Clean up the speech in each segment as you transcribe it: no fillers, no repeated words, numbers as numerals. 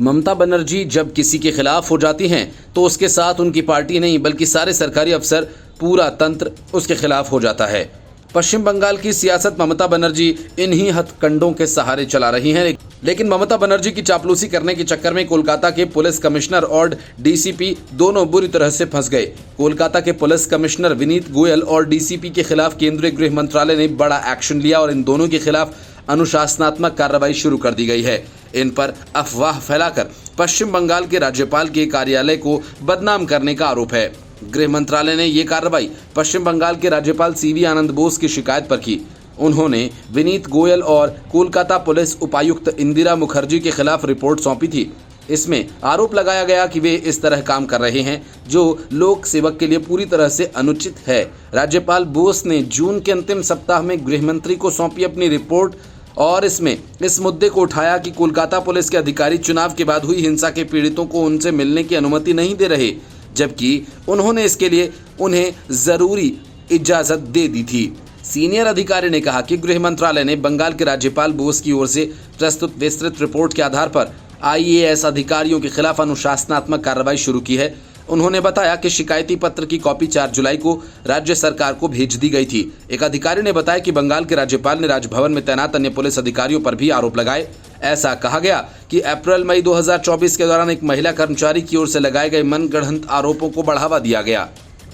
ममता बनर्जी जब किसी के खिलाफ हो जाती हैं तो उसके साथ उनकी पार्टी नहीं बल्कि सारे सरकारी अफसर, पूरा तंत्र उसके खिलाफ हो जाता है। पश्चिम बंगाल की सियासत ममता बनर्जी इन्हीं हथकंडों के सहारे चला रही हैं, लेकिन ममता बनर्जी की चापलूसी करने के चक्कर में कोलकाता के पुलिस कमिश्नर और डीसीपी दोनों बुरी तरह से फंस गए। कोलकाता के पुलिस कमिश्नर विनीत गोयल और डीसीपी के खिलाफ केंद्रीय गृह मंत्रालय ने बड़ा एक्शन लिया और इन दोनों के खिलाफ अनुशासनात्मक कार्रवाई शुरू कर दी गई है। इन पर अफवाह फैलाकर पश्चिम बंगाल के राज्यपाल के कार्यालय को बदनाम करने का आरोप है। गृह मंत्रालय ने ये कार्रवाई पश्चिम बंगाल के राज्यपाल सीवी आनंद बोस की शिकायत पर की। उन्होंने विनीत गोयल और कोलकाता पुलिस उपायुक्त इंदिरा मुखर्जी के खिलाफ रिपोर्ट सौंपी थी। इसमें आरोप लगाया गया कि वे इस तरह काम कर रहे हैं जो लोक सेवक के लिए पूरी तरह से अनुचित है। राज्यपाल बोस ने जून के अंतिम सप्ताह में गृह मंत्री को सौंपी अपनी रिपोर्ट और इसमें इस मुद्दे को उठाया कि कोलकाता पुलिस के अधिकारी चुनाव के बाद हुई हिंसा के पीड़ितों को उनसे मिलने की अनुमति नहीं दे रहे, जबकि उन्होंने इसके लिए उन्हें जरूरी इजाजत दे दी थी। सीनियर अधिकारी ने कहा कि गृह मंत्रालय ने बंगाल के राज्यपाल बोस की ओर से प्रस्तुत विस्तृत रिपोर्ट के आधार पर आईएएस अधिकारियों के खिलाफ अनुशासनात्मक कार्रवाई शुरू की है। उन्होंने बताया कि शिकायती पत्र की कॉपी 4 जुलाई को राज्य सरकार को भेज दी गई थी। एक अधिकारी ने बताया कि बंगाल के राज्यपाल ने राजभवन में तैनात अन्य पुलिस अधिकारियों पर भी आरोप लगाए। ऐसा कहा गया कि अप्रैल-मई 2024 के दौरान एक महिला कर्मचारी की ओर से लगाए गए मनगढ़ंत आरोपों को बढ़ावा दिया गया।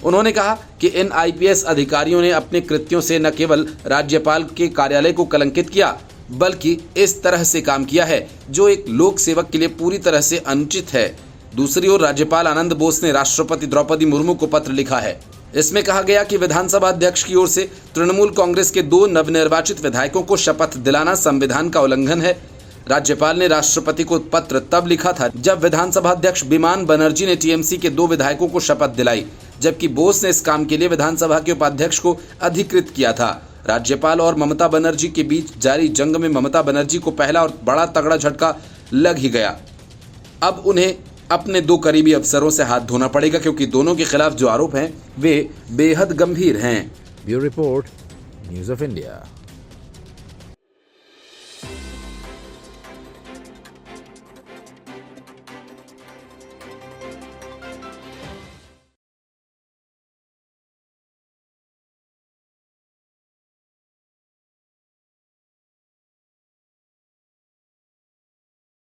उन्होंने कहा कि इन आईपीएस अधिकारियों ने अपने कृत्यों से न केवल राज्यपाल के कार्यालय को कलंकित किया, बल्कि इस तरह से काम किया है जो एक लोक सेवक के लिए पूरी तरह से अनुचित है। दूसरी ओर राज्यपाल आनंद बोस ने राष्ट्रपति द्रौपदी मुर्मू को पत्र लिखा है। इसमें कहा गया कि विधानसभा अध्यक्ष की ओर से तृणमूल कांग्रेस के 2 नवनिर्वाचित विधायकों को शपथ दिलाना संविधान का उल्लंघन है। राज्यपाल ने राष्ट्रपति को पत्र तब लिखा था जब विधानसभा अध्यक्ष बिमान बनर्जी ने टीएमसी के 2 विधायकों को शपथ दिलाई, जबकि बोस ने इस काम के लिए विधानसभा के उपाध्यक्ष को अधिकृत किया था। राज्यपाल और ममता बनर्जी के बीच जारी जंग में ममता बनर्जी को पहला और बड़ा तगड़ा झटका लग ही गया। अब उन्हें अपने 2 करीबी अफसरों से हाथ धोना पड़ेगा, क्योंकि दोनों के खिलाफ जो आरोप हैं वे बेहद गंभीर हैं। Bureau report, news of India.